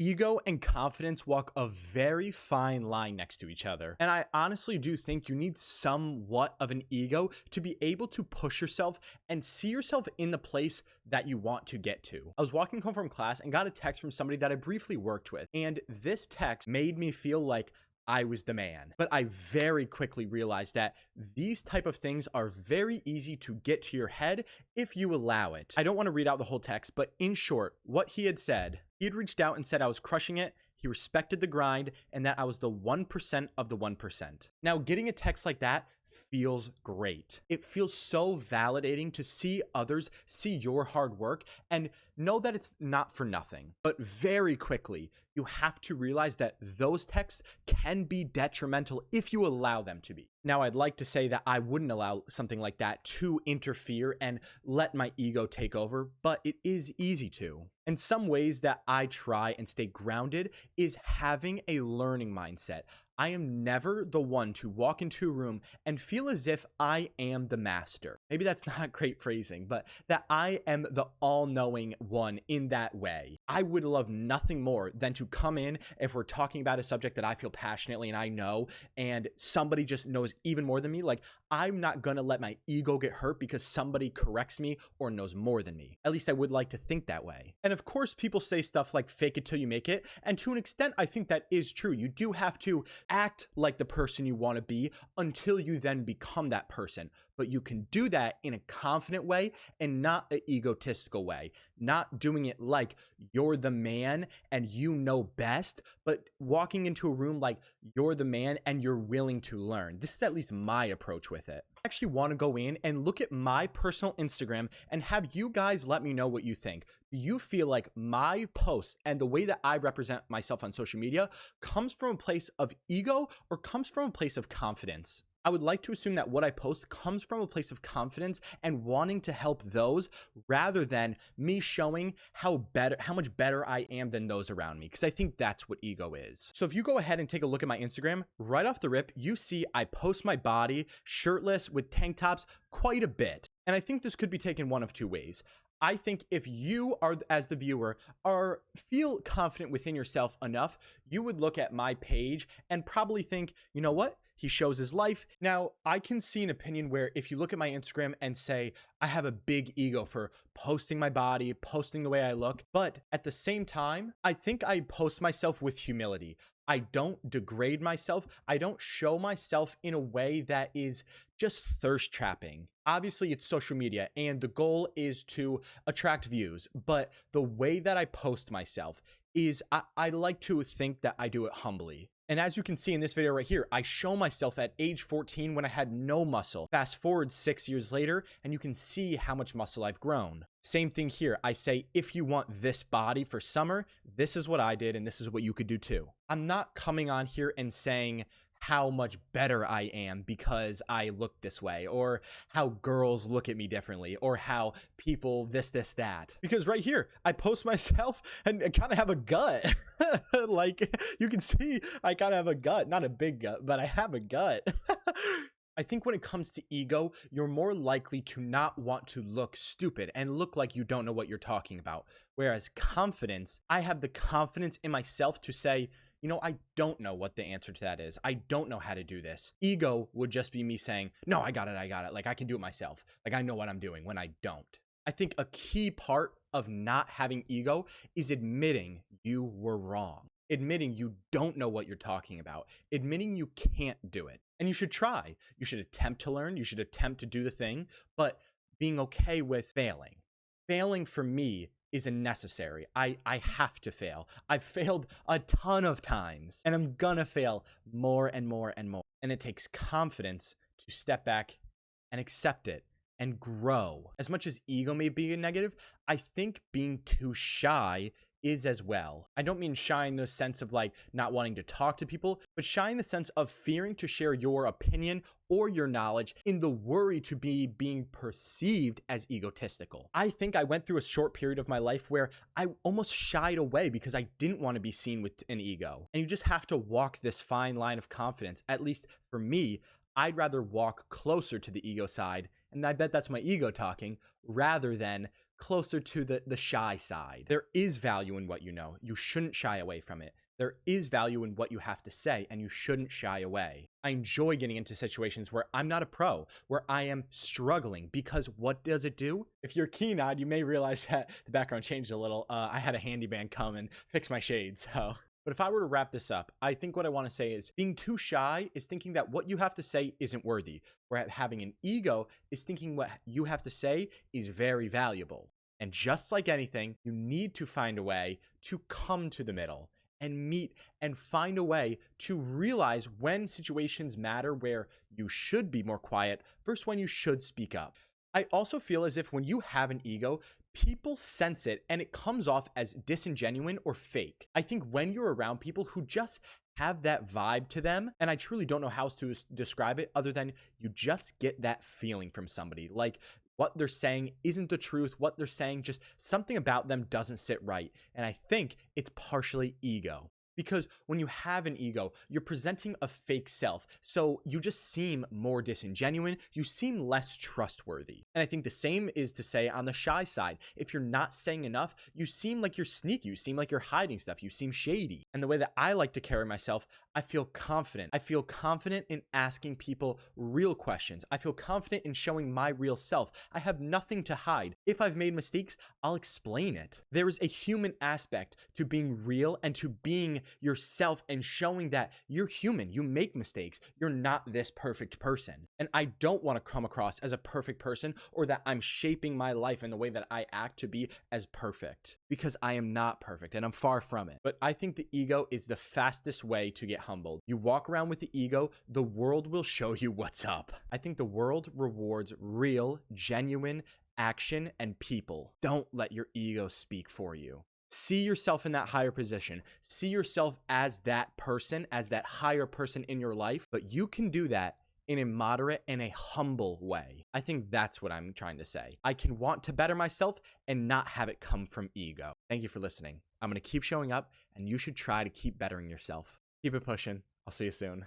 Ego and confidence walk a very fine line next to each other. And I honestly do think you need somewhat of an ego to be able to push yourself and see yourself in the place that you want to get to. I was walking home from class and got a text from somebody that I briefly worked with. And this text made me feel like I was the man. But I very quickly realized that these type of things are very easy to get to your head if you allow it. I don't want to read out the whole text, but in short, what he had said, he had reached out and said I was crushing it. He respected the grind and that I was the 1% of the 1%. Now, getting a text like that feels great. It feels so validating to see others see your hard work and know that it's not for nothing. But very quickly, you have to realize that those texts can be detrimental if you allow them to be. Now, I'd like to say that I wouldn't allow something like that to interfere and let my ego take over, but it is easy to. And some ways that I try and stay grounded is having a learning mindset. I am never the one to walk into a room and feel as if I am the master. Maybe that's not great phrasing, but that I am the all-knowing one in that way. I would love nothing more than to come in if we're talking about a subject that I feel passionately and I know, and somebody just knows even more than me. Like, I'm not gonna let my ego get hurt because somebody corrects me or knows more than me. At least I would like to think that way. And of course, people say stuff like fake it till you make it. And to an extent, I think that is true. You do have to act like the person you want to be until you then become that person. But you can do that in a confident way and not an egotistical way. Not doing it like you're the man and you know best, but walking into a room like you're the man and you're willing to learn. This is at least my approach with it. I actually want to go in and look at my personal Instagram and have you guys let me know what you think. Do you feel like my posts and the way that I represent myself on social media comes from a place of ego or comes from a place of confidence? I would like to assume that what I post comes from a place of confidence and wanting to help those rather than me showing how much better I am than those around me, because I think that's what ego is. So if you go ahead and take a look at my Instagram, right off the rip, you see I post my body shirtless with tank tops quite a bit. And I think this could be taken one of two ways. I think if you are, as the viewer, feel confident within yourself enough, you would look at my page and probably think, you know what? He shows his life. Now, I can see an opinion where if you look at my Instagram and say, I have a big ego for posting my body, posting the way I look, but at the same time, I think I post myself with humility. I don't degrade myself. I don't show myself in a way that is just thirst trapping. Obviously, it's social media and the goal is to attract views, but the way that I post myself is I like to think that I do it humbly. And as you can see in this video right here, I show myself at age 14 when I had no muscle. Fast forward 6 years later, and you can see how much muscle I've grown. Same thing here. I say, if you want this body for summer, this is what I did, and this is what you could do too. I'm not coming on here and saying how much better I am because I look this way, or how girls look at me differently, or how people this, that. Because right here, I post myself and I kind of have a gut. Like, you can see I kind of have a gut, not a big gut, but I have a gut. I think when it comes to ego, you're more likely to not want to look stupid and look like you don't know what you're talking about. Whereas confidence, I have the confidence in myself to say, you know, I don't know what the answer to that is. I don't know how to do this. Ego would just be me saying, no, I got it. Like, I can do it myself. Like, I know what I'm doing when I don't. I think a key part of not having ego is admitting you were wrong. Admitting you don't know what you're talking about. Admitting you can't do it. And you should try. You should attempt to learn. You should attempt to do the thing, but being okay with failing. Failing for me isn't necessary. I have to fail. I've failed a ton of times and I'm gonna fail more and more and more. And it takes confidence to step back and accept it and grow. As much as ego may be a negative, I think being too shy is as well. I don't mean shy in the sense of like not wanting to talk to people, but shy in the sense of fearing to share your opinion or your knowledge in the worry to be being perceived as egotistical. I think I went through a short period of my life where I almost shied away because I didn't want to be seen with an ego. And you just have to walk this fine line of confidence. At least for me, I'd rather walk closer to the ego side, and I bet that's my ego talking, rather than closer to the shy side. There is value in what you know. You shouldn't shy away from it. There is value in what you have to say, and you shouldn't shy away. I enjoy getting into situations where I'm not a pro, where I am struggling, because what does it do? If you're keen-eyed, you may realize that the background changed a little. I had a handyman come and fix my shades, so. But if I were to wrap this up, I think what I want to say is being too shy is thinking that what you have to say isn't worthy, where having an ego is thinking what you have to say is very valuable. And just like anything, you need to find a way to come to the middle and meet and find a way to realize when situations matter, where you should be more quiet versus when you should speak up. I also feel as if when you have an ego, people sense it and it comes off as disingenuine or fake. I think when you're around people who just have that vibe to them, and I truly don't know how to describe it other than you just get that feeling from somebody, like what they're saying isn't the truth, what they're saying, just something about them doesn't sit right. And I think it's partially ego. Because when you have an ego, you're presenting a fake self. So you just seem more disingenuine. You seem less trustworthy. And I think the same is to say on the shy side. If you're not saying enough, you seem like you're sneaky. You seem like you're hiding stuff. You seem shady. And the way that I like to carry myself, I feel confident. I feel confident in asking people real questions. I feel confident in showing my real self. I have nothing to hide. If I've made mistakes, I'll explain it. There is a human aspect to being real and to being yourself and showing that you're human. You make mistakes. You're not this perfect person. And I don't want to come across as a perfect person or that I'm shaping my life in the way that I act to be as perfect, because I am not perfect and I'm far from it. But I think the ego is the fastest way to get humbled. You walk around with the ego, the world will show you what's up. I think the world rewards real, genuine action and people. Don't let your ego speak for you. See yourself in that higher position. See yourself as that person, as that higher person in your life, but you can do that in a moderate and a humble way. I think that's what I'm trying to say. I can want to better myself and not have it come from ego. Thank you for listening. I'm going to keep showing up and you should try to keep bettering yourself. Keep it pushing. I'll see you soon.